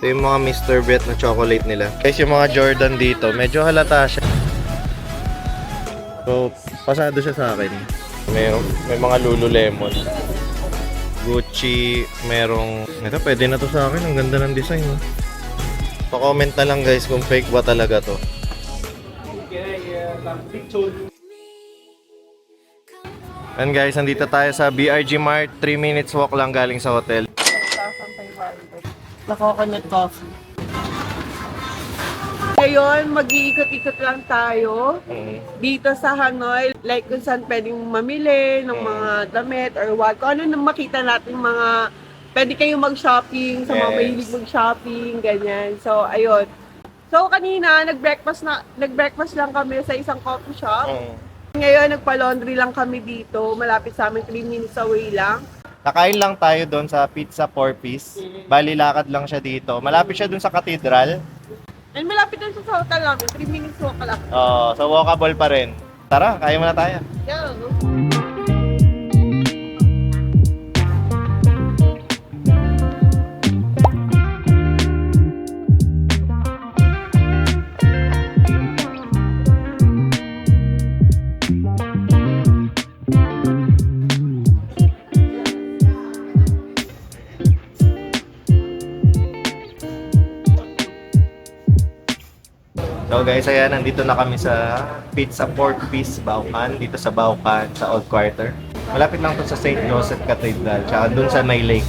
Ito yung mga Mr. Bet na chocolate nila. Guys, yung mga Jordan dito, medyo halata siya. So, pasado siya sa akin. May mga Lululemon. Gucci, merong... Ito, pwede na to sa akin. Ang ganda ng design, no? Pa-comment na lang guys kung fake ba talaga to. And guys, nandito tayo sa BRG Mart. 3 minutes walk lang galing sa hotel. Coconut coffee. Ngayon, mag-iikot-ikot lang tayo dito sa Hanoi. Like kung saan pwedeng mamili ng mga damit or what. Kung ano nang makita natin mga pwede kayong mag-shopping, sa mga mahilig mag-shopping, ganyan. So, ayun. So, kanina, nag-breakfast lang kami sa isang coffee shop. Ngayon, nagpa-laundry lang kami dito. Malapit sa amin, 3 minutes away lang. Nakain lang tayo doon sa Pizza 4-piece. Bali, lakad lang siya dito. Malapit siya doon sa Cathedral. And malapit lang siya sa hotel namin. 3 minutes walk lang. So walkable pa rin. Tara, kaya mo na tayo. Yeah. So guys, ayan, nandito na kami sa Pizza 4-piece Baucan, dito sa Baucan, sa Old Quarter. Malapit lang to sa St. Joseph Cathedral, tsaka dun sa May Lake.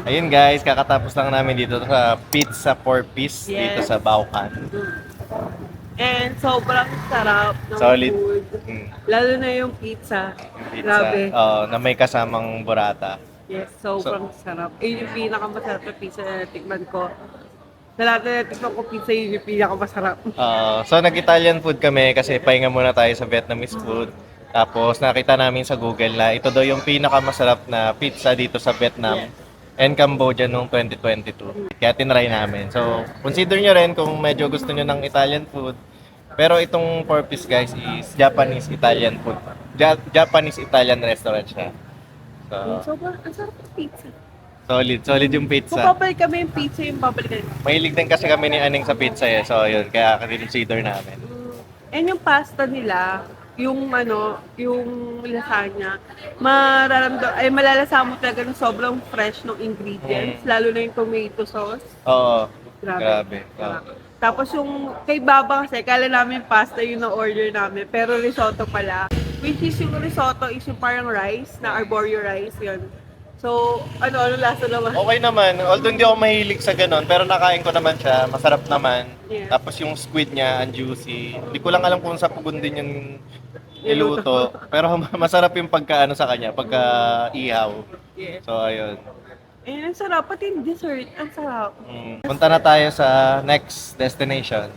Ayun guys, kakatapos lang namin dito sa Pizza 4-piece dito sa Baucan. And sobrang sarap ng Solid. food. Lalo na yung pizza. Pizza, Grabe. na may kasamang burrata. Yes, sobrang sarap. Yun yung pinakamasarap na pizza na natikman ko. Sa lahat na natikman ko pizza, yun yung pinakamasarap. So nag-Italian food kami kasi pahinga muna tayo sa Vietnamese food. Tapos nakita namin sa Google na ito daw yung pinakamasarap na pizza dito sa Vietnam and Cambodia noong 2022. Kaya tinry namin. So consider nyo rin kung medyo gusto nyo ng Italian food. Pero itong 4-piece guys is Japanese-Italian food. Japanese-Italian restaurant siya. So, Sobrang, ang sarap ng pizza. solid yung Kung pizza. babalik kami yung pizza, yung babalik kami. Mahilig din kasi kami ni Aning sa pizza eh. So yun, kaya consider namin. And yung pasta nila, yung lasagna, malalasa mo talaga ng sobrang fresh ng ingredients, lalo na yung tomato sauce. Oo. Grabe. Grabe. Tapos yung kay Baba kasi, kala namin pasta yung na-order namin, pero risotto pala. Which is yung risotto is yung parang rice, na arborio rice, yun. So, ano lasa naman? Okay naman. Although hindi ako mahilig sa ganun, pero nakain ko naman siya. Masarap naman. Yeah. Tapos yung squid niya, ang juicy. Hindi ko lang alam kung sa pugon din yung niluto. Pero masarap yung pagka sa kanya, pagka ihaw. Yeah. So, ayun. And ang sarap, pati yung dessert, ang sarap. Punta na tayo sa next destination.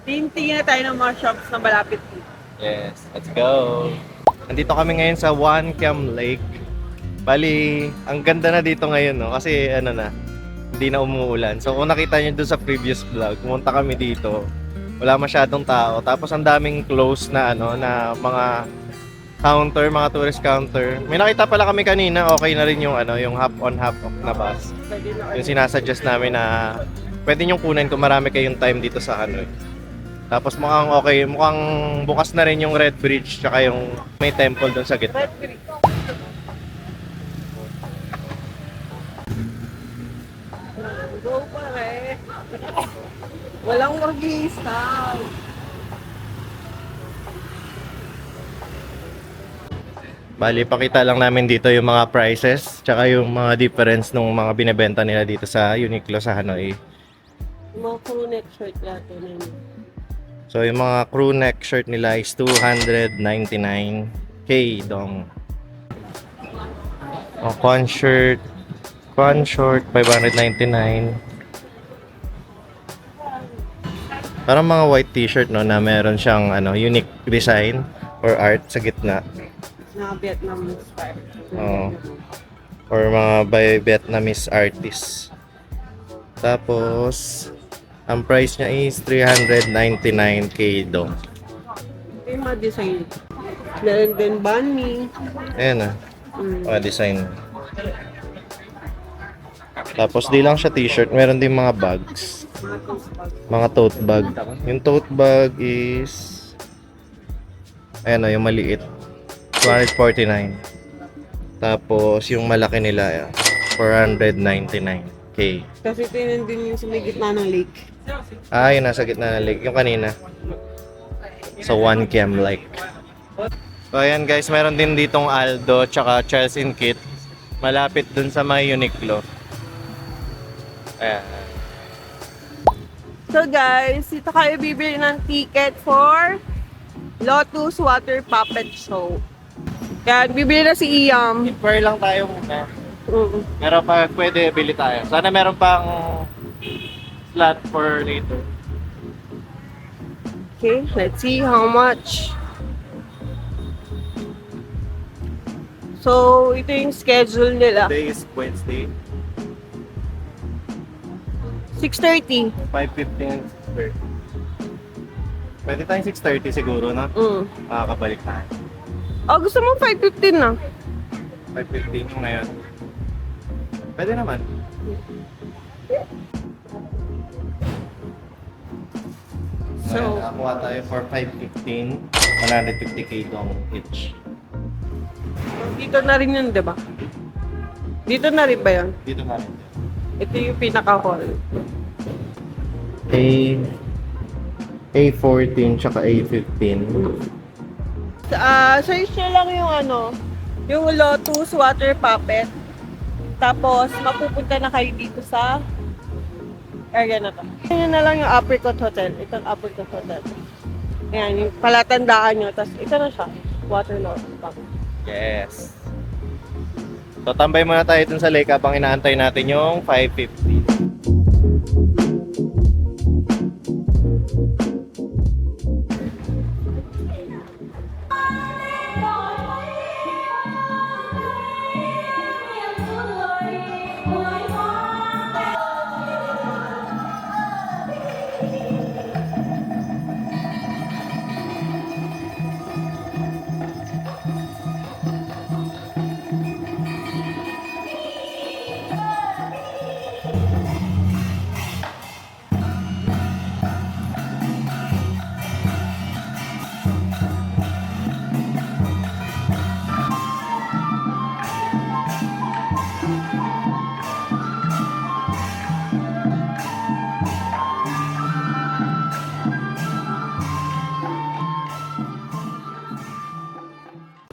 Tingin na tayo ng mga shops na malapit dito. Yes, let's go. Nandito kami ngayon sa One Cam Lake. Bali, ang ganda na dito ngayon, no? Kasi hindi na umuulan. So kung nakita niyo doon sa previous vlog, pumunta kami dito. Wala masyadong tao. Tapos ang daming close na na mga counter, mga tourist counter. May nakita pala kami kanina, okay na rin yung yung half on half off na bus. Yung sinasuggest namin na pwede niyong kunin kung marami kayong time dito sa Hanoi. Tapos mukhang okay, mukhang bukas na rin yung Red Bridge tsaka yung may temple doon sa gitna. Go pare! Walang mag-i-stop. Bali, pakita lang namin dito yung mga prices, tsaka yung mga difference ng mga binebenta nila dito sa Uniqlo sa Hanoi. Yung mga crew neck shirt natin. So, yung mga crew neck shirt nila is 299k dong. O, con short, 599. Parang mga white t-shirt, no, na meron siyang unique design or art sa gitna. Mga Vietnamese style. Oo. Or mga by Vietnamese artists. Tapos, ang price niya is 399k dong. Ito yung mga design. Meron din bunny. Ayan ah. Mm. Mga design. Tapos di lang siya t-shirt, meron din mga bags. Mga tote bag. Mga tote bag. Yung tote bag is ayan o, yung maliit. 249. Tapos yung malaki nila 499k. Kasi ito yun din yung sa may gitna ng lake. Ah, yun nasa gitna ng lake. Yung kanina. So, 1 cam like. So, ayan guys, meron din ditong Aldo tsaka Chelsea Kit. Malapit dun sa may Uniqlo. Ayan. So guys, dito kayo bibili ng ticket for Lotus Water Puppet Show. Kaya bibili na si Iyam. Inquire lang tayo muna. Mm. Pero pag pwede, bili tayo. Sana meron pang slot for later. Okay, let's see how much. So, ito yung schedule nila. Today is Wednesday, 6:30. 5:15, 6:30. Pwede tayong 6:30 siguro, no? Makakabalik tayo. Oh, gusto mo 5:15 na? 5:15 yung ngayon. Pwede naman. So, Ngayon, nakakuha tayo for 5:15, 150k dong each. dito na rin yun, di ba? Dito na rin ba yun? Dito na rin. Ito yung pinaka-hall. A14 tsaka A15. Search nyo lang yung yung Lotus Water Puppet. Tapos, mapupunta na kayo dito sa area na to. Yun na lang yung Apricot Hotel. Itong Apricot Hotel. Ayan, yung palatandaan nyo. Tapos, ito na siya. Water Lotus Puppet. Yes. So, tambay muna tayo dun sa lake habang inaantay natin yung 5:50.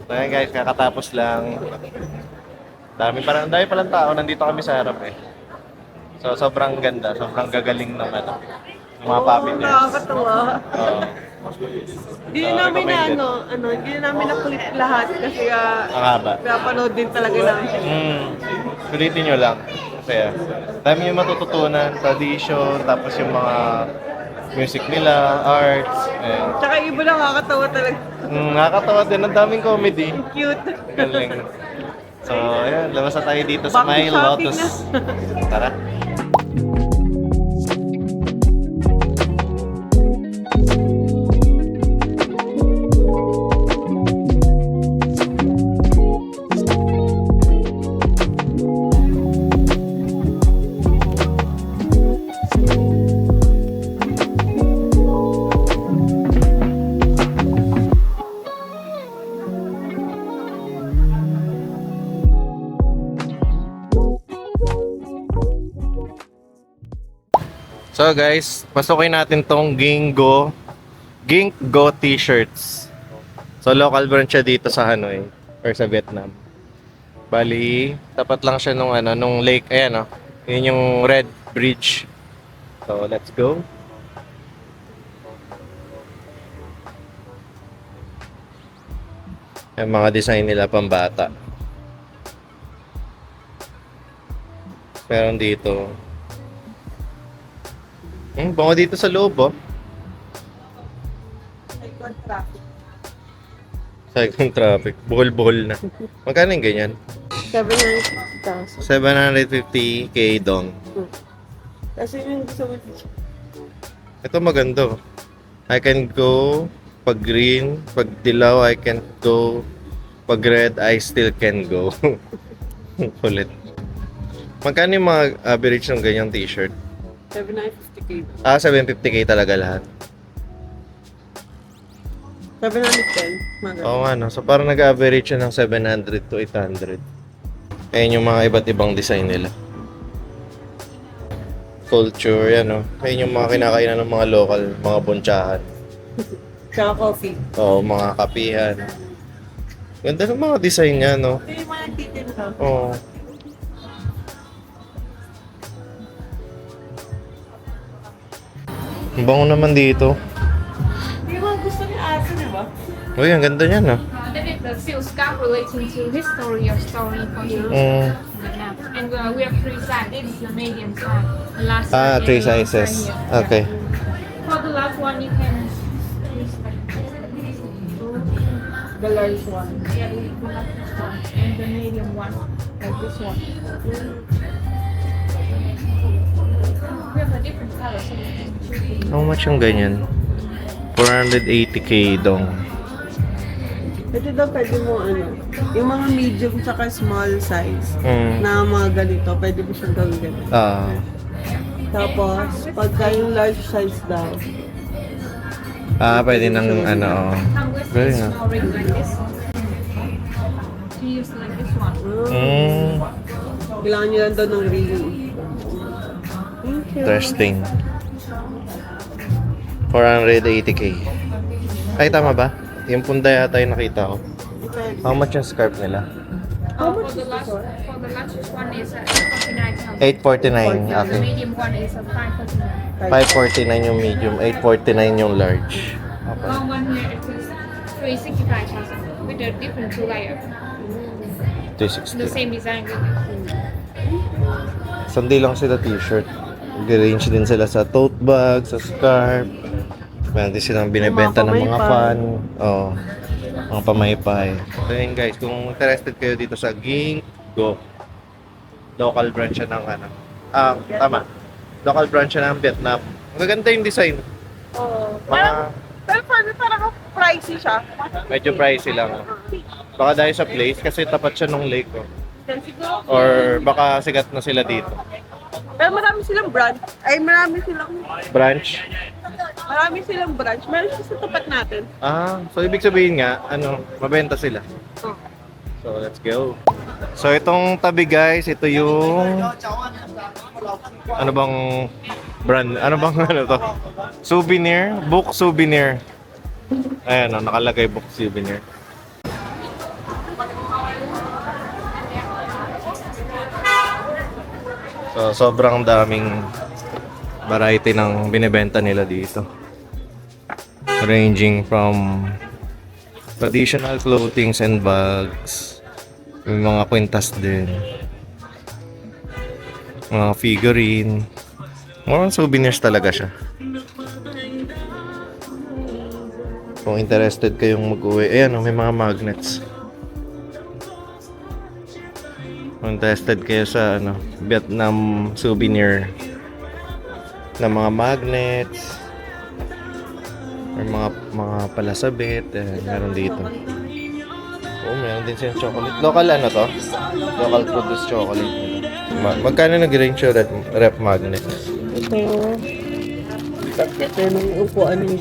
So ayan guys, kakatapos lang. Dami palang tao, nandito kami sa harap eh. So sobrang ganda, sobrang gagaling ng ng mga puppet niya. Nakakatawa. Oo. Hindi namin hindi namin nakulit lahat kasi Ang haba. pinapanood din talaga namin. Sulitin nyo lang. Kasi dami yung matututunan, tradition, tapos yung mga music nila, arts, and Tsaka iba nakakatawa talaga. nakakatawa din, ang daming comedy. Cute. Galing. So, ayan, labas na tayo dito sa Back to may shopping Lotus. Tara. So guys, pasukin natin tong Ginkgo t-shirts. So local brand siya dito sa Hanoi. or sa Vietnam. Bali, tapat lang siya nung ano, nung lake. Ayan, oh. Yun yung Red Bridge. So, let's go. Yung mga design nila pambata. Meron dito. Bango dito sa loob, oh. Icon traffic. Cyclone traffic. Buhol-buhol na. Magkano yung ganyan? 750,000. 750k dong. Kasi yung gusto mo. Ito maganda. I can go pag green, pag dilaw I can go, pag red I still can go. Kulit. Magkano yung mga average ng ganyang t-shirt? 750k. 750k talaga lahat. 710. Maganda. Oo nga no. So parang nag-average siya ng 700 to 800. Ayan yung mga iba't ibang design nila. Culture, yan no. Ayan yung mga kinakainan ng mga local, mga bunchahan. Tsaka coffee. Oo, mga kapihan. Ganda ng mga design niya, no? Ito yung mga titinda. Oo. Ang bango naman dito. Hindi mo gusto ni Asa, di ba? Uy, ang ganda niyan, no? The silk scarf relating to history or story for you. Mm. And we have three sizes. This is the medium size. The last size Three is right sizes. here. Okay. For the last one, you can use The large one. yeah, the last one and the medium one, like this one. We have a different color, so you can choose. How much yung ganyan? 480k dong. Ito daw pwede mo yung mga medium tsaka small size na mga ganito, pwede mo siyang gawin ganito. Tapos, pagka yung large size daw, Pwede ng ano. Come with Very this nice. small ring like this. To use like this one. kailangan nyo lang daw ng ring. Thank you. Interesting. 480k. Ay, tama ba? Yung punda yata yung nakita ko. How much yung scarf nila? For the largest one is 849. 849. The Okay. medium one is 549. 549 yung medium, 849 yung large. Okay. Long one here it is 365,000 with a different two layer. The 260. same design. Sandi lang sila t-shirt. Nag-range din sila sa tote bag, sa scarf. Meron din silang binibenta ng mga fan. Oo. Mga pamaypay. So yun guys, kung interested kayo dito sa Ginkgo, local branch siya ng ano. Tama. Local branch siya ng Vietnam. Magaganda yung design. Oo. Mga Pero parang pricey siya. medyo pricey lang. Baka dahil sa place kasi tapat siya nung lake. Oh. Then siguro, Or baka sikat na sila dito. pero marami silang branch. Ay, marami Branch. silang branch. Meron siya sa tapat natin. So ibig sabihin nga, mabenta sila. Oh. So let's go. So itong tabi guys, ito yung ano bang brand? Ano bang ano to? Souvenir, book souvenir. Ayan, nakalagay book souvenir. So sobrang daming variety ng binebenta nila dito. Ranging from traditional clothings and bags. May mga kwintas din. Mga figurine. Mga souvenirs talaga siya. Kung interested kayong mag-uwi, ayan, may mga magnets. Kung interested kayo sa Vietnam souvenir na mga magnets or mga palasabit, meron dito. Meron din siya chocolate. Local to? Local produced chocolate. Magkano nag-range yung rep magnet? Ito yung upuan niyo.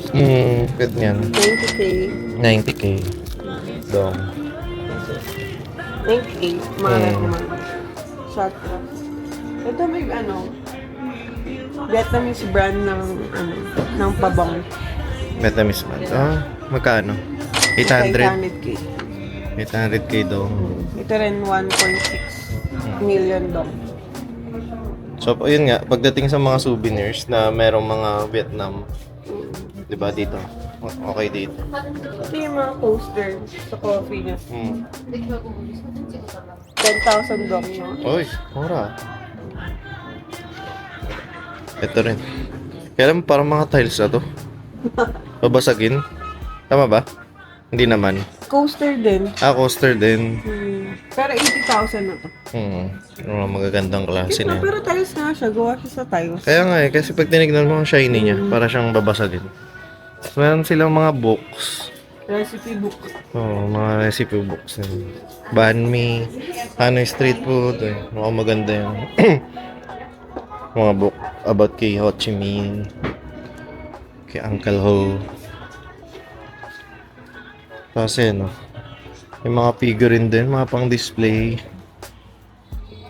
Good yan. 90k. 90k. Dong. 90k. Mahal naman. Shot glass. Ito may Vietnamese brand ng pabang. Vietnamese man. Magkano? 800? 800k. 800k daw. Ito rin 1.6 million dong. So, ayun nga, pagdating sa mga souvenirs na merong mga Vietnam, di ba dito? Okay dito. Ito yung mga coaster sa coffee niya. 10,000 dong, no? Uy, mura. Ito rin. Kailan parang mga tiles na to? Babasagin? Tama ba? Hindi naman. Coaster din. Coaster din. Pero 80,000 na to. Mga magagandang klase na yan. Pero tiles nga siya. Gawa siya sa tiles. Kaya nga kasi pag tinignan mo ang shiny niya, para siyang babasagin. So, meron silang mga books. Recipe book. Mga recipe books. Banh mi, Hanoi street food. Mukhang maganda yung mga book about kay Ho Chi Minh, kay Uncle Ho. Kasi yung mga figurine din, mga pang display.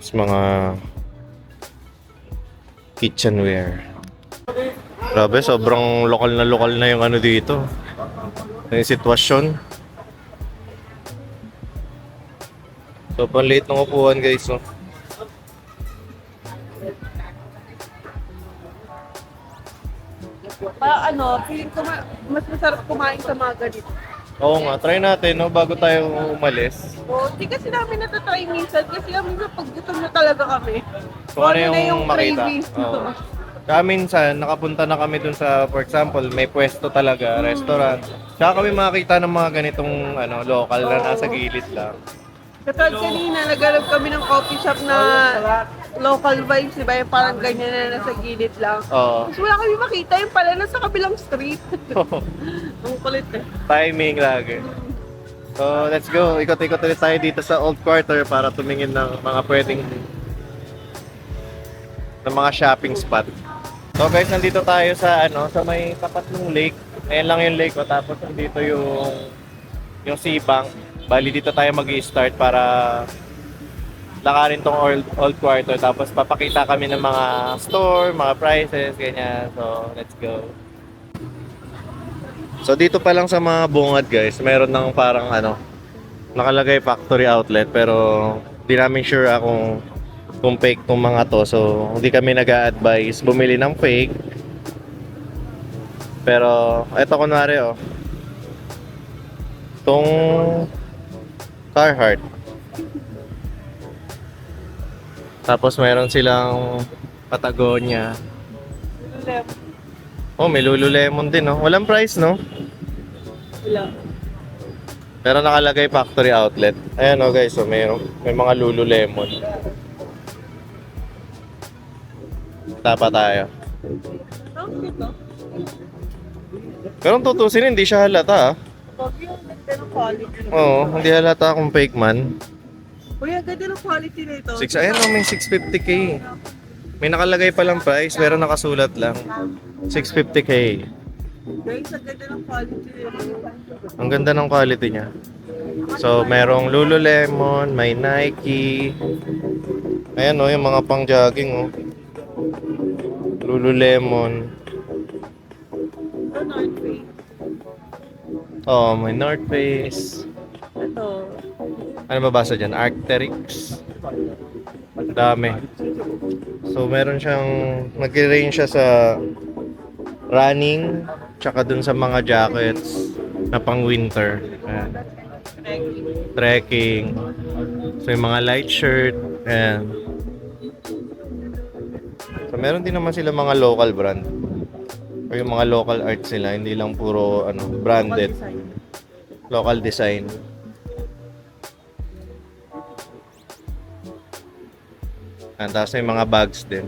Tapos mga kitchenware. Grabe, sobrang lokal na yung ano dito. Yung sitwasyon. So, panliit ng upuan guys, no? Feeling ko mas masarap kumain sa mga ganito. Oo nga, try natin, no? Bago tayo umalis. Hindi kasi namin natatry minsan kasi minsan pag gutom na talaga kami. Kung ano na yung makita. cravings. Oo. Kaya minsan, nakapunta na kami dun sa, for example, may pwesto talaga, restaurant. Tsaka kami makakita ng mga ganitong local na nasa gilid lang. Katulad kanina, naghanap kami ng coffee shop na local vibes, di ba? Yung parang ganyan na nasa gilid lang. Oo. Tapos wala kami makita, yung pala nasa kabilang street. Ang kulit eh. Timing lagi. So, let's go. Ikot-ikot ulit tayo dito sa Old Quarter para tumingin ng mga pwedeng ng mga shopping spot. So guys, nandito tayo sa sa may tapat ng lake. Ayan lang yung lake, tapos nandito yung Seabank. Bali dito tayo mag-i-start para lakarin tong old quarter, tapos papakita kami ng mga store, mga prices, ganyan. So, let's go. So dito pa lang sa mga bungad guys, meron ng parang nakalagay factory outlet, pero di namin sure kung fake tong mga to. So hindi kami nag-a-advise bumili ng fake. Pero eto kunwari tong Carhartt. Tapos meron silang Patagonia. Oh, may Lululemon din, no? Walang price, no? Wala. Pero nakalagay factory outlet. Ayan, guys. So, may mga Lululemon. Tapa tayo. Pero kung tutusin, hindi siya halata, Pag yung ganda ng quality. Oo, hindi halata kung fake man. Uy, ang ganda ng quality na ito. Ayan, may 650k. May nakalagay palang price, pero nakasulat lang. 650k. Guys, ang ganda ng quality nito. Ang ganda ng quality niya. So, merong Lululemon, may Nike. Ayan, yung mga pang jogging, Lululemon. North Face. May North Face. Ito. Ano babasa dyan? Arc'teryx. Dami. So, meron siyang, nag-range siya sa running, tsaka dun sa mga jackets na pang winter. Ayan. Trekking. So, yung mga light shirt. Ayan. So, meron din naman sila mga local brand. O yung mga local arts nila, hindi lang puro branded. Local design. Tapos may mga bags din.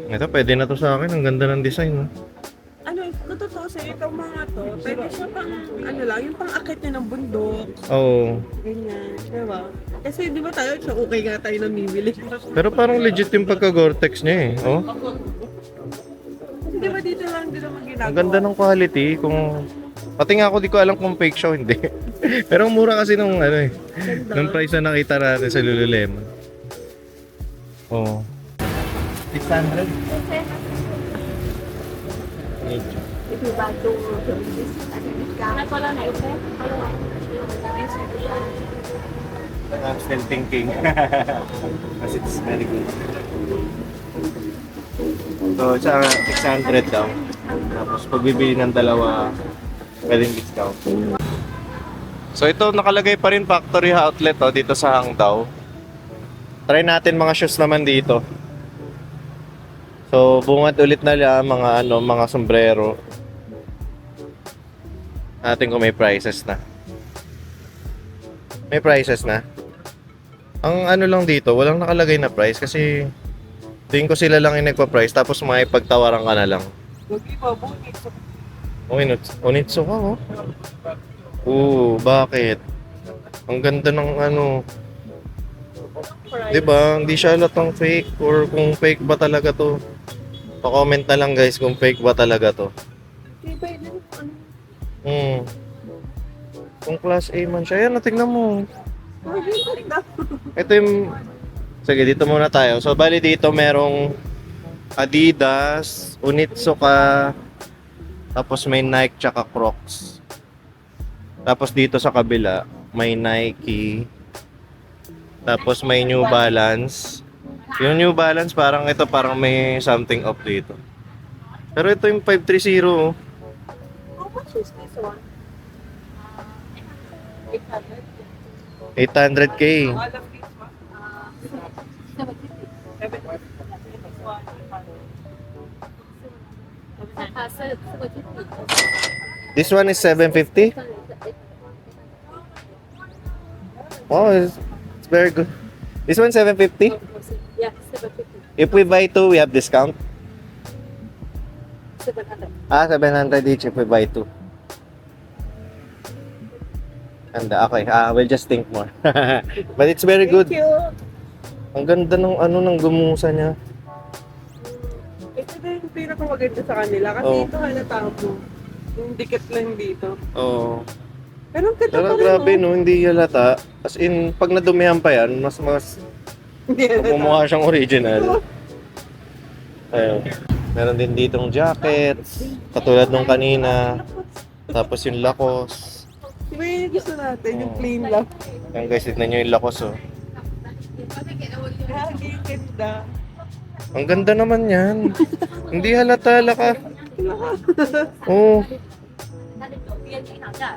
Ito, pwede na to sa akin. Ang ganda ng design, no? Kung totoo sa itong mga to, pwede siya pang, yung pang akit niya ng bundok. Oo. Ganyan, diba? Kasi di ba tayo, siya okay nga tayo namimili. Pero parang legit yung pagka-Gore-Tex niya, eh. Oh. Kasi di ba dito lang din naman ginagawa? Ang ganda ng quality. Pati nga ako di ko alam kung fake siya o hindi. Pero ang mura kasi nung nung price na nakita natin sa Lululemon. Oh. 600? if you buy two pieces, I can discount. I'm still thinking. Kasi it's very good. So, sa 600 daw. Tapos pag bibili ng dalawa, pwedeng discount. So ito nakalagay pa rin factory outlet dito sa Hangdao. Try natin mga shoes naman dito. So bungad ulit na lang mga sombrero. Natin kung may prices na. May prices na. Ang ano lang dito, walang nakalagay na price kasi tingin ko sila lang yung nagpa-price tapos makipagtawaran ka na lang. Onitsu ka oh. Oo, bakit? Ang ganda ng ano. 'Di ba? Hindi siya halatang fake or kung fake ba talaga 'to. Pa-comment na lang guys kung fake ba talaga 'to. Kung class A man siya, yan, tingnan mo. Ito yung... Sige, dito muna tayo. So, bali dito merong Adidas, Onitsuka, tapos may Nike tsaka Crocs. Tapos dito sa kabila, may Nike, tapos may New Balance. Yung New Balance, parang may something up dito. Pero ito yung 530. Oh. How much is this one? 800K. All of these one? 750. This one is 750. Oh, it's very good. This one 750. Yeah, 750. If we buy two, we have discount. 700. 700 each if we buy two. And okay, we'll just think more. But it's very good. Thank you. Ang ganda ng gumusa niya. Ito din yung pinakamaganda sa kanila kasi Oh. ito halata mo. Yung dikit lang dito. Oo. Pero ang ganda Pero pa rin, grabe no? no, hindi halata. As in, pag nadumihan pa yan, mas Hindi halata. mumukha siyang original. Ayun. Meron din ditong jackets, katulad nung kanina. Tapos yung Lacoste. Di ba yun yung gusto natin? Yung Oh. plain lang. Ayan guys, tignan nyo yung Lacoste oh. Grabe, yung ganda. Ang ganda naman yan. Hindi halata laka. Oh.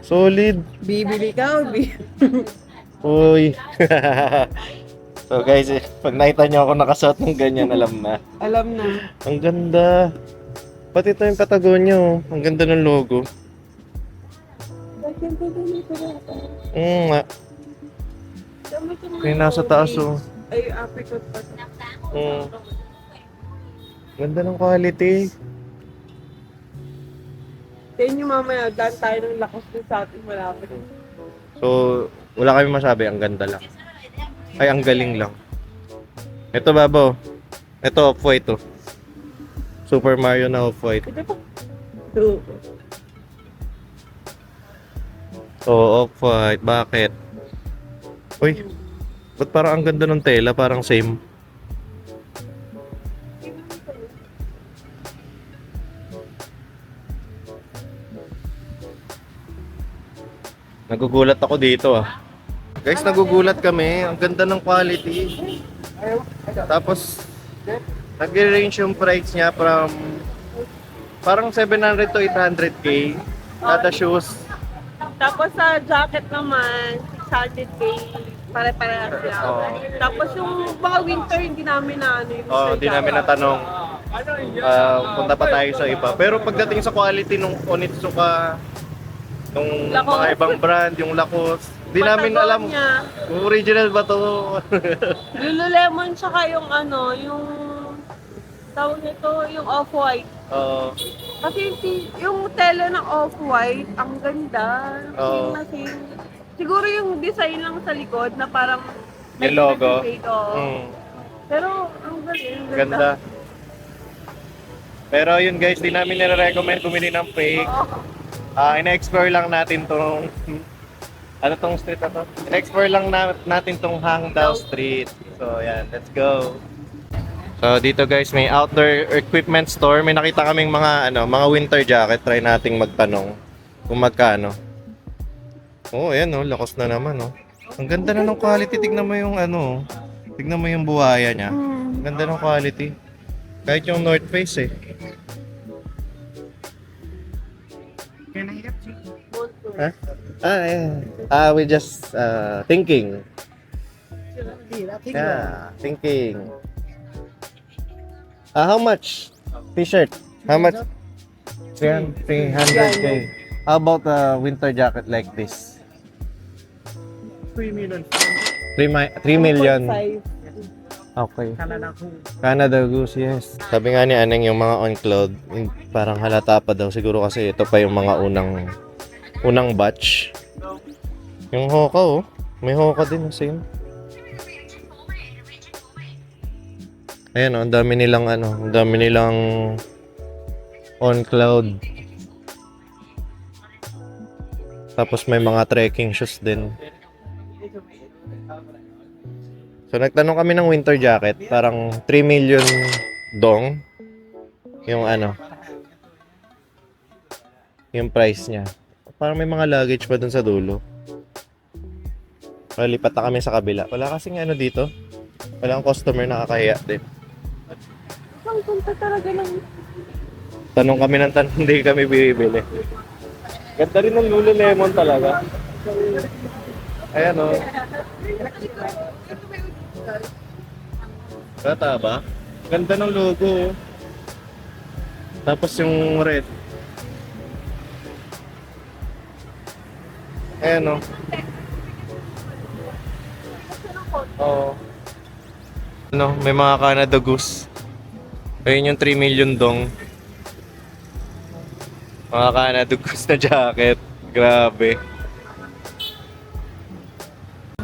Solid. Bibili ka o Uy. So guys, pag nakita nyo ako nakasuot ng ganyan, alam na. Alam na. Ang ganda. Pati ito yung Patagonia oh. Ang ganda ng logo. Nga. Yung nasa taas oh. Ay, apricot pa. Ganda ng quality. Then yung mamaya, daan tayo ng lakos din sa ating malapit. So, wala kami masabi. Ang ganda lang. Ay, ang galing lang. Ito babo. Ito off-white oh. Super Mario na off-white. Ito pa. Ito. Oo, off-white. Bakit? Uy, ba't parang ang ganda ng tela? Parang same. Nagugulat ako dito ah. Guys, nagugulat kami. Ang ganda ng quality. Tapos, nag-range yung price niya from parang 700 to 800K. Kada shoes. Tapos sa jacket naman, 600K, pare-parehas lang. Oo. Tapos yung mga winter, hindi namin na ano yung Oh, di namin natanong. Punta pa tayo sa iba. Pero pagdating sa quality nung Onitsuka, nung mga Lacoste. ibang brand, yung Lacoste, di namin alam kung original ba to. Lululemon, tsaka yung ano, yung tawag nito, yung off-white. Oo. Kasi yung tela ng off-white, ang ganda. Oo. Kasi, siguro yung design lang sa likod na parang Yung logo. Oo. Mm, Pero ang galing, ang ganda. Pero yun guys, di namin nire-recommend bumili ng fake. Ina-explore lang natin tong ano tong street na to? Ina-explore lang natin tong Hangdao Street. So yan, let's go. So dito guys, may outdoor equipment store. May nakita kaming mga winter jacket. Try nating magtanong kung magkano. Oh, ayan oh, lakas na naman oh. Ang ganda na ng quality. Tignan mo yung tignan mo yung buhaya niya. Ang ganda ng quality. Kahit yung North Face eh. Huh? Yeah. We just thinking. Yeah, thinking. How much? T-shirt. How much? 300k. How about a winter jacket like this? 3 million. 3 million. 1.5. Okay. Canada Goose. Canada Goose, yes. Sabi nga ni Aneng yung mga on cloud, parang halata pa daw. Siguro kasi ito pa yung mga unang batch. Yung Hoka oh. May Hoka din, same. Ayan oh, ang dami nilang on cloud. Tapos may mga trekking shoes din. So nagtanong kami ng winter jacket, parang 3 million dong yung yung price niya. Parang may mga luggage pa dun sa dulo. Lipat na kami sa kabila. Wala kasing dito. Walang customer, nakakahiya din. Ang punta talaga ng... Tanong kami ng tanong, hindi kami bibili. Ganda rin ng Lululemon talaga. Ayan o. Bata ba? Ganda ng logo. Tapos yung red. Ayan o. Oo. May mga Canada Goose. Ayun yung 3 million dong. Mga Canada Goose na jacket. Grabe.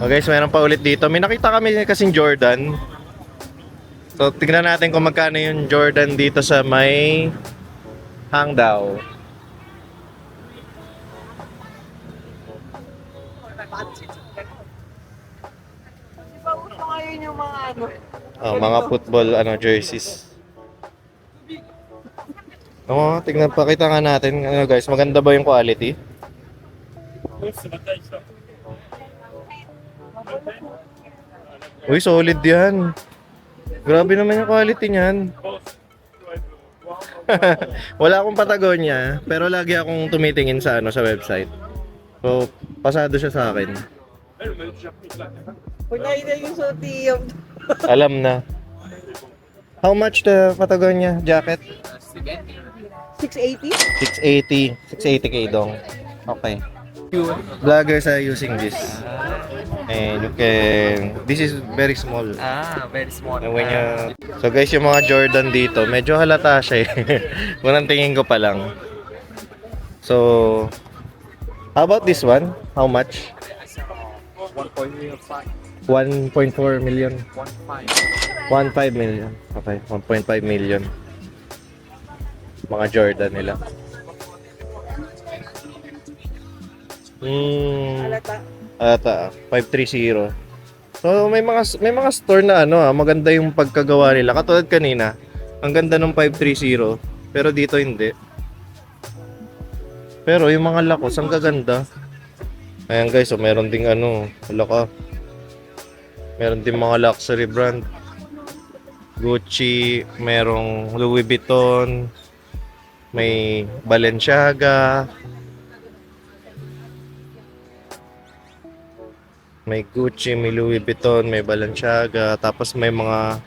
Oh guys, meron pa ulit dito. May nakita kami kasing Jordan. So, tignan natin kung magkano yung Jordan dito sa may Hangdao. Di ba uso ngayon yung mga Mga football jerseys. Tignan pa kita nga natin. Guys, maganda ba yung quality? Uy, solid yan. Grabe naman yung quality niyan. Wala akong Patagonia, pero lagi akong tumitingin sa sa website. So, pasado siya sa akin. Kung nakita yung suti yung... Alam na. How much the Patagonia jacket? 680? 680k dong. Okay. Vloggers are using this. And you can... This is very small. Very small. And when you... So guys, yung mga Jordan dito, medyo halata siya eh. Unang tingin ko pa lang. So, how about this one? How much? 1.4 million. 1.5 million. Okay, 1.5 million. Mga Jordan nila. Alata. 530. So may mga store na maganda yung pagkagawa nila. Katulad kanina, ang ganda ng 530, pero dito hindi. Pero yung mga lakos, ang gaganda. Ayan guys, so meron ding wala ka. Meron din mga luxury brand. Gucci, merong Louis Vuitton, may Balenciaga, may Gucci, may Louis Vuitton, may Balenciaga, tapos may mga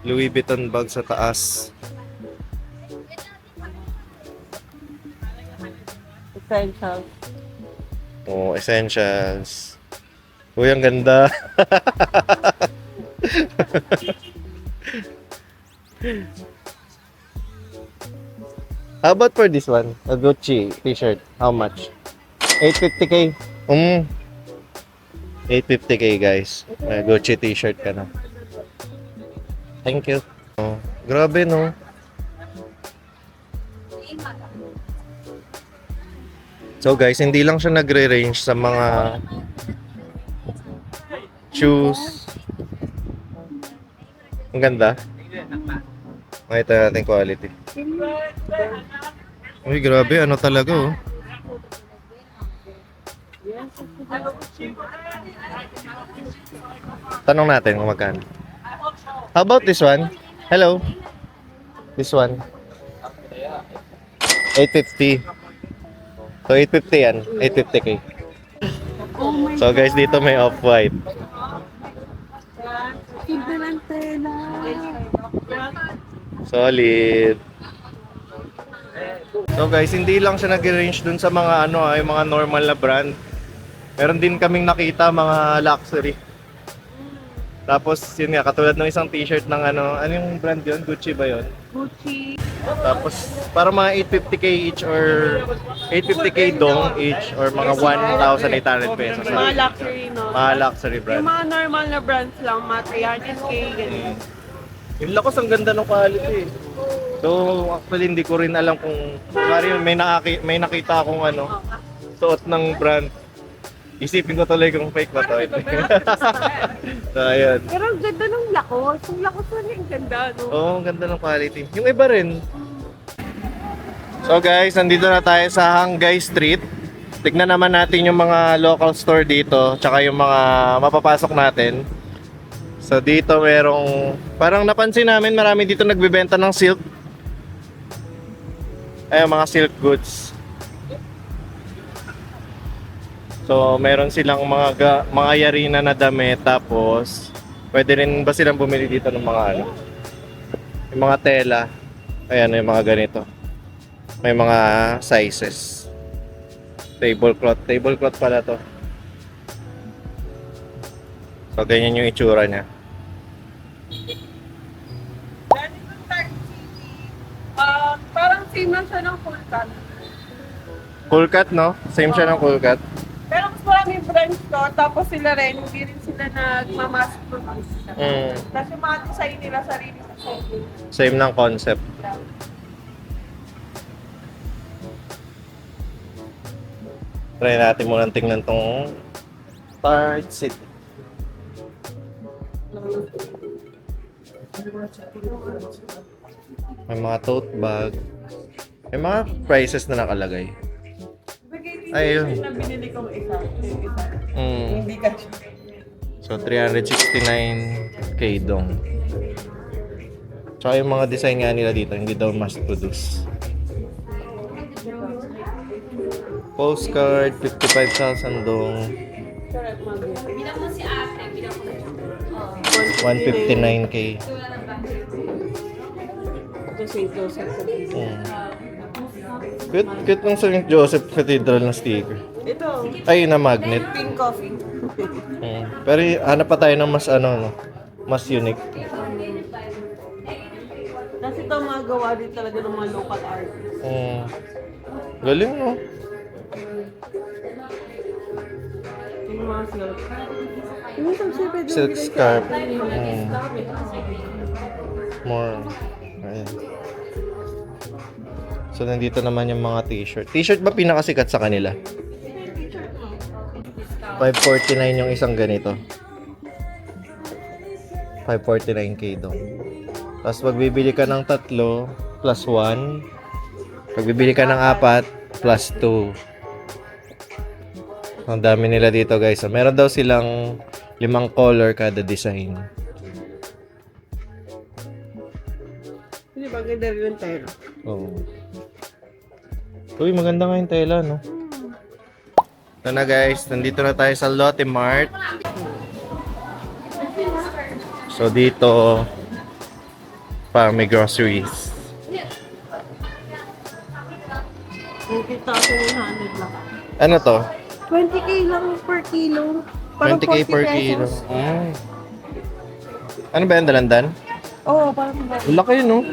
Louis Vuitton bag sa taas. Essential. Essentials. Uy, ang ganda. How about for this one? A Gucci t-shirt. How much? 850k. 850k guys. May Gucci t-shirt ka na. Thank you. Grabe no. So guys, hindi lang siya nagre-range sa mga shoes. Ang ganda. Makita natin quality. Uy, grabe. Ano talaga, oh. Tanong natin kung magkano. How about this one? Hello? This one? 850. So, 850 yan. 850k. So, guys, dito may off-white. Ganda ng tela. Solid. So guys, hindi lang siya nag-range dun sa mga yung mga normal na brand. Meron din kaming nakita mga luxury. Tapos yun nga, katulad ng isang t-shirt ng ano yung brand yun? Gucci ba yun? Gucci. Tapos para mga 850k each or 850k dong each or mga 1,800 pesos. Mga luxury, no? Mga luxury brand. Yung mga normal na brands lang, mga 300k, ganyan. Yung lakos, ang ganda ng quality. So, actually, hindi ko rin alam kung may nakita akong suot ng brand. Isipin ko tuloy kung fake ba to. So, ayun. Pero ang ganda ng lakos. Yung lakos na yung ganda, no? Oo, ang ganda ng quality. Yung iba rin. So guys, nandito na tayo sa Hangay Street. Tignan naman natin yung mga local store dito, tsaka yung mga mapapasok natin. So dito merong, parang napansin namin marami dito nagbebenta ng silk. Ayun, mga silk goods. So meron silang mga yarina na damit, tapos pwede rin ba silang bumili dito ng mga yung mga tela. Ayan, yung mga ganito. May mga sizes. Tablecloth pala to. So ganyan yung itsura niya. Parang same lang siya ng full cut. Full cut, no? Same siya ng full cut. Pero mas maraming brands to, tapos sila rin, hindi rin sila nagmamass produce. Tapos yung mga design nila, sarili sa design. Same ng concept. Try natin muna tingnan tong Tart City. May mga tote bag. May mga prices na nakalagay. Ayun. Na binili kong isa. Mm. Hindi ka siya. So 369k dong. Tsaka yung mga design nga nila dito, hindi daw mass produce. Postcard, 55,000 dong. Bilang mo si ate, bilang mo. 159k. Ito St. Joseph. Cute ng St. Joseph Cathedral na sticker. Ito, Ay, na magnet. pink coffee. Pero hanap pa tayo ng mas mas unique. Kasi ito mga gawa din talaga ng mga local artists. Galing, no? Yung mga silk. Yung isang silk pwede Silk bilhin scarf. sa atin. More. Ayan. So, nandito naman yung mga t-shirt. T-shirt ba pinakasikat sa kanila? 549 yung isang ganito. 549k daw. Tapos magbibili ka ng 3 plus 1. Magbibili ka ng 4 plus 2. Ang dami nila dito, guys. So, meron daw silang 5 color kada design. Hindi ba ganda rin yung tela? Oo. Uy, maganda nga yung tela, no? Ito na, guys. Nandito na tayo sa Lotte Mart. So, dito pa may groceries. 20,100 lang. Ano to? 20k lang per kilo. Parang 20k 40 per kilo. pesos. Ano ba yan, dalandan? Oo, parang Ang laki yun, no?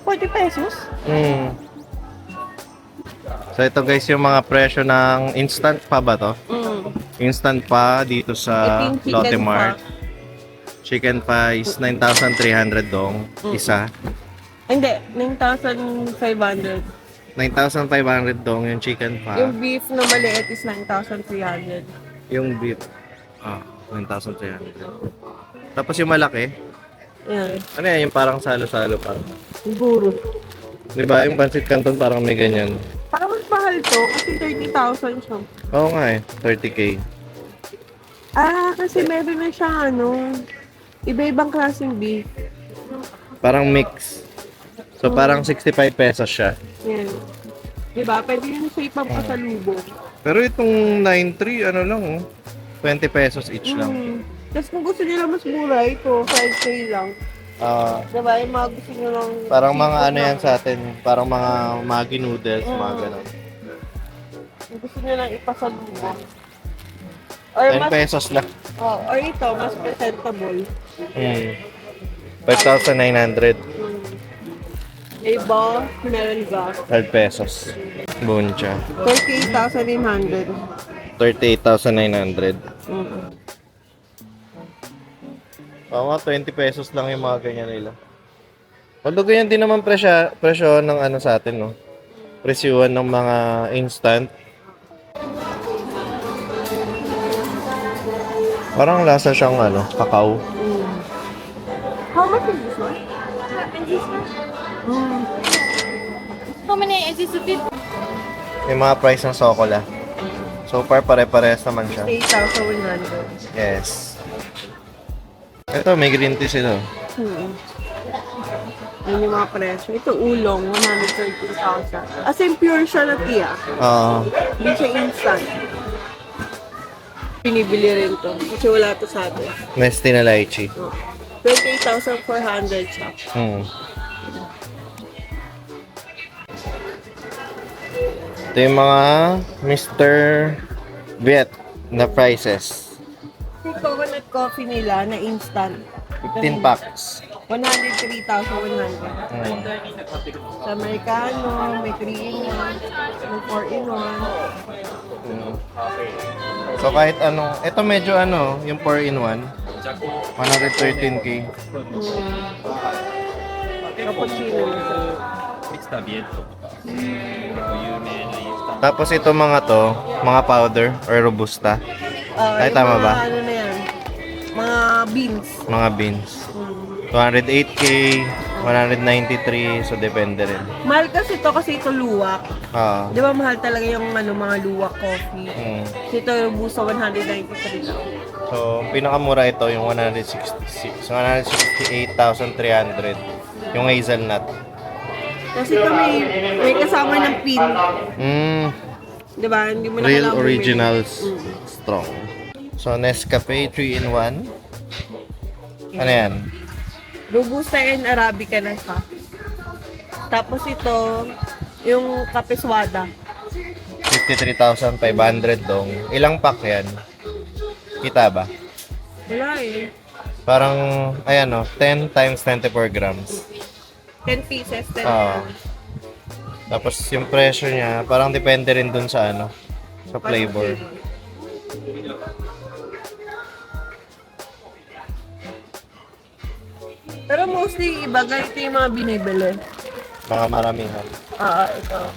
40 pesos? So, ito, guys, yung mga presyo ng instant pa ba to? Instant pa dito sa Ito yung chicken Lotte pa. Mart. Chicken pa is 9,300 dong, isa. Hindi, 9,500. 9,500 dong yung chicken pa. Yung beef na maliit is 9,300. Yung beef, 9,300. Tapos yung malaki, Yan. Ano yan? Yung parang salo-salo parang. Siguro. Di ba? Yung pancit canton parang may ganyan. Parang mas mahal to kasi 30,000 siya. Oo nga eh. 30K. Kasi meron na siyang iba-ibang klaseng beef. Parang mix. So parang 65 pesos siya. Yan. Diba? Pwede yun siya ipampasalubong. Pero itong 9.3 ano lang oh. 20 pesos each lang. Tapos kung gusto nila mas mura, ito, 5K lang. Ah, Diba? Yung mga gusto nyo lang... parang mga ano yan sa atin. Parang mga Maggi noodles, mga ganun. Kung gusto nyo lang ipasalubong. Or 10 pesos lang. or ito, mas presentable. 5,900. Iba, meron ba? 12 pesos. Buncha. 38,900. 38,900. Mm. Oo nga, 20 pesos lang yung mga ganyan nila. Although ganyan din naman presyo ng ano sa atin, no? Presyuhan ng mga instant. Parang lasa siyang ano, kakao. How much is this one? How many is this? 50? May mga price ng Sokola. So far, pare-parehas naman siya. 8,100. Yes. Ito, may green tea sila. Yan yung mga presyo. Ito, ulong, 113,000. As in, pure siya na tiya. Oo. Hindi siya instant. Pinibili rin to. Kasi wala to sa atin. Nesty na lychee. 28,400 siya. Ito yung mga Mr. Viet na prices. Yung coconut coffee nila na instant. 15 packs. 103,100. Sa Americano, may 3-in-1, may 4-in-1. So kahit ano, ito medyo ano, yung 4-in-1, 113K. Cappuccino. Tapos ito mga to, mga powder or robusta, Ay, Yung tama mga ba? Ano na yan? Mga beans. mga beans. 208K, 193, so depende rin. Mahal kasi ito luwak. Ah. Di ba mahal talaga yung mga luwak coffee? Kasi ito Robusta 193 lang. So, pinakamura ito yung 168,300. Yung hazelnut. Kasi ito may kasama ng pin. Di ba? Hindi mo na Real kailangan Originals bumili. Strong. So, Nescafe 3-in-1. Ano yan? Robusta and Arabica na siya. Tapos ito, yung Kapiswada. 53,500 dong. Ilang pack yan? Kita ba? Wala eh. Parang, ayan o, 10 times 24 grams. 10 pieces, 10 Oo. Tapos yung presyo niya, parang depende rin dun sa ano, sa flavor. Pero mostly iba, ganito yung mga binibili. Mga maramihan. Ito.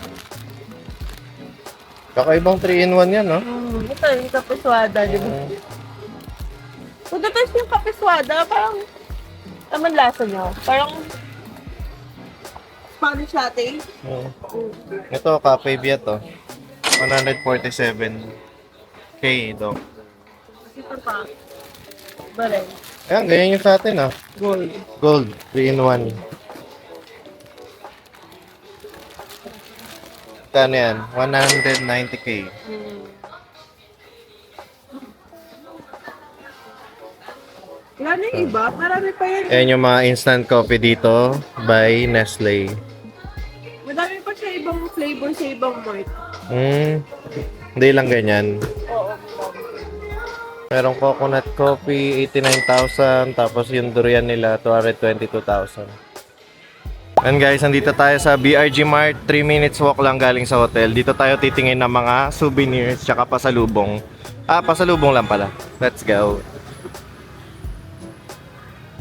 Kakaibang 3-in-1 yan, no? Ito yung Kapiswada, di ba? Kung tatas yung Kapiswada, parang naman lasa niya. Parang Spanish latte. Ito, Cafe Viet, to. 147K, dong. Ito pa. Bareng. Ayan, ganyan yung sa atin, ah. Gold. Gold, 3-in-1. Kano yan? 190K. Wala na yung iba. Marami pa yan. Ayan yung mga instant coffee dito by Nestle. Madami pa siya ibang flavor sa ibang mart. Hindi lang ganyan. Oo. Merong coconut coffee, 89,000. Tapos yung durian nila, 222,000. And guys, nandito tayo sa BRG Mart. 3 minutes walk lang galing sa hotel. Dito tayo titingin ng mga souvenirs tsaka pasalubong. Pasalubong lang pala. Let's go.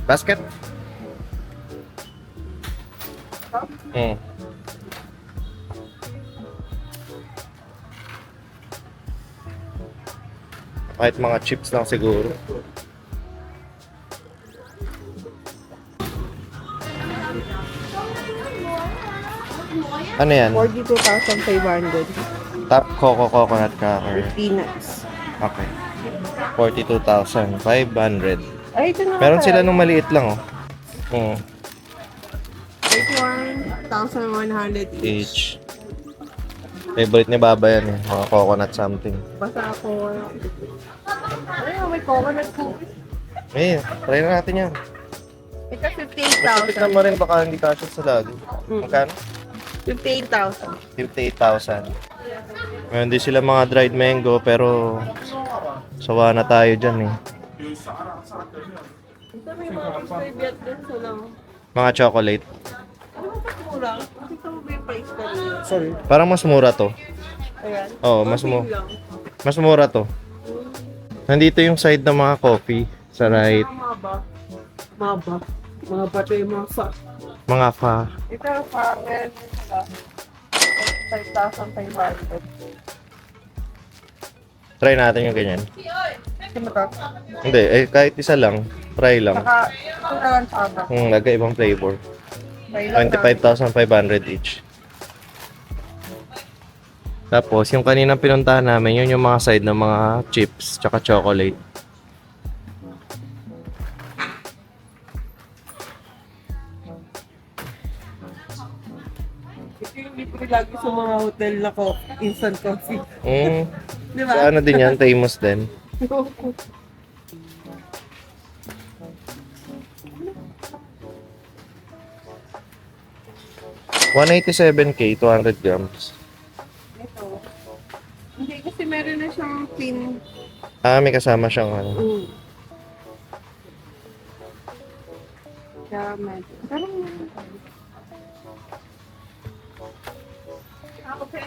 Basket? Kahit mga chips lang siguro. Ano yan? 42,500. Top Coco Coconut Cracker. Peanuts. Okay. 42,500. Ay, ito na. Meron sila nung maliit lang, oh. Mm. 31,100 each. Each. Favorite ni Baba yan, eh. Mga coconut something. Basta ako. Ay, may coconut cookies. Eh, try na natin yan. Ito, Mas tignan 58,000. mo rin baka hindi kasya sa lagi. Magkano? 58,000. 58,000. Meron din sila mga dried mango pero sawa na tayo dyan eh. Ito may mga stevia din sila. Mga chocolate. Ano ba mas mura? Ito mo ba yung price ka niya? Sorry. Parang mas mura to. Ayan. Oo, Okay lang. mas mura to. Nandito yung side ng mga coffee sa right. Maba. Maba. Maba ito yung mga sa. Mga fa. Ito sa akin. 5,500. Try natin yung ganyan. Ito mo to? Hindi, eh kahit isa lang. Try lang. Saka, ito na lang sa aba. Nagkaibang flavor. 25,500 each. Tapos, yung kaninang pinuntahan namin, yun yung mga side ng mga chips tsaka chocolate. Ito yung libre lagi sa mga hotel na instant coffee. Mm. Di So, ba? ano din yan? Famous din. 187K, 200 grams. Ito. Hindi kasi meron na siyang pin. May kasama siyang ano. Kaya medyo. Parang okay.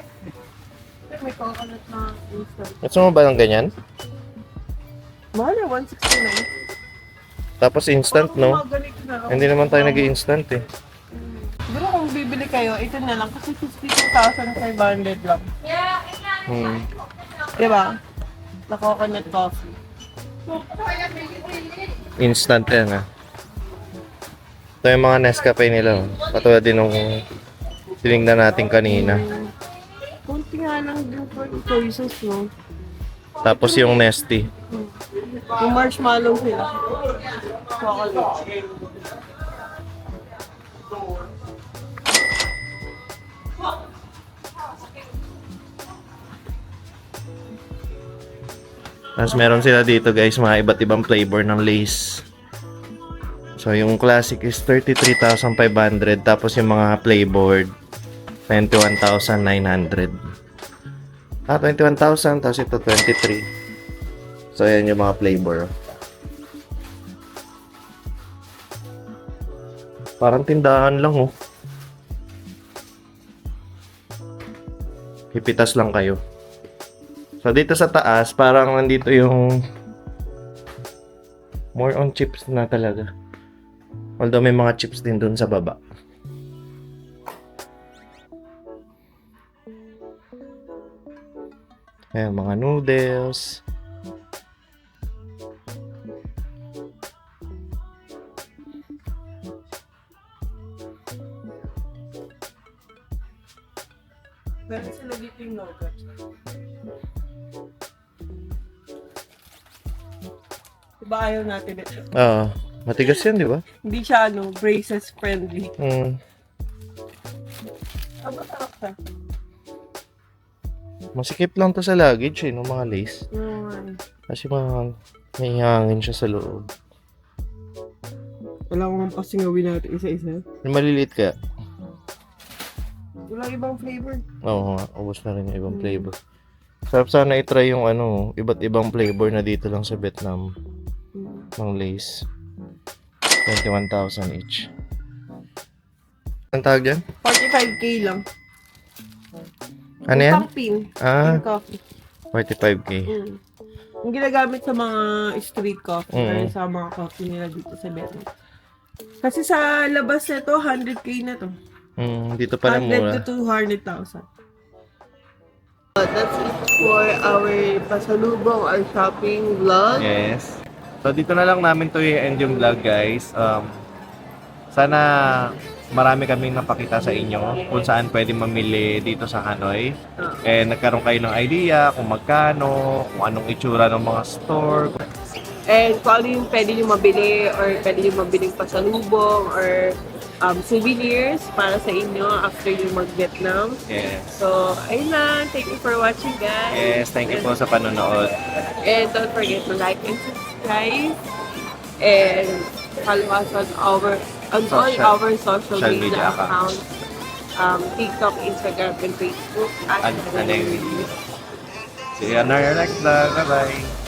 May coconut na instant. Gusto mo ba ng ganyan? Mahal na, 169. Tapos instant, no? Mga ganito na lang. Hindi naman tayo nag-instant eh. Siguro kung bibili kayo, ito na lang kasi 52,500 lang. Hmm. Diba? Na coconut coffee. Instant yan ah. Ito yung mga Nescafe nila. Oh. Katulad din nung tinignan natin kanina. Kunti nga lang din for choices, no? Tapos yung Nesty. Yung marshmallow sila. Chocolate. Tapos meron sila dito guys, mga iba't ibang flavor ng Lay's. So yung classic is 33,500. Tapos yung mga flavored 21,900. 21,000. Tapos ito 23. So ayan yung mga flavor. Parang tindahan lang oh. Pipitas lang kayo. So dito sa taas, parang nandito yung more on chips na talaga. Although may mga chips din dun sa baba. Ayan, mga noodles. Pero sila dito yung nougat. Diba ayaw natin ito? Oo. Matigas yan, di ba? Hindi siya braces friendly. Masarap siya. Masikip lang to sa luggage eh, no, mga lace. Mm. Kasi may hangin siya sa loob. Wala ko mang pasingawin natin isa-isa. Yung maliliit kaya. Walang ibang flavor. Oo nga, ubos na rin yung ibang flavor. Sarap sana i-try yung iba't ibang flavor na dito lang sa Vietnam. Ng lace. 21,000 each. Ang tawag dyan? 45k lang. Ano yan? Pang pin. Ah, Pin coffee. 45k. Mm. Yung ginagamit sa mga street coffee or Mm. sa mga coffee nila dito sa Vietnam. Kasi sa labas nito, 100k na to. Dito pala 100 mura. to 200,000. That's it for our pasalubong or shopping vlog. Yes. So dito na lang namin to i-end yung vlog guys. Sana marami kaming napakita sa inyo kung saan pwede mamili dito sa Hanoi. Nagkaroon kayo ng idea kung magkano, kung anong itsura ng mga store. And kung ano yung pwede nyo mabili or pwede nyo mabiling pasalubong or souvenirs para sa inyo after yung mag-Vietnam. Yes. So, ayun lang. Thank you for watching, guys. Yes, thank you po sa panonood. And don't forget to like and subscribe. And follow us on all our social media accounts. TikTok, Instagram, and Facebook. And then, see you on our next vlog. Bye-bye.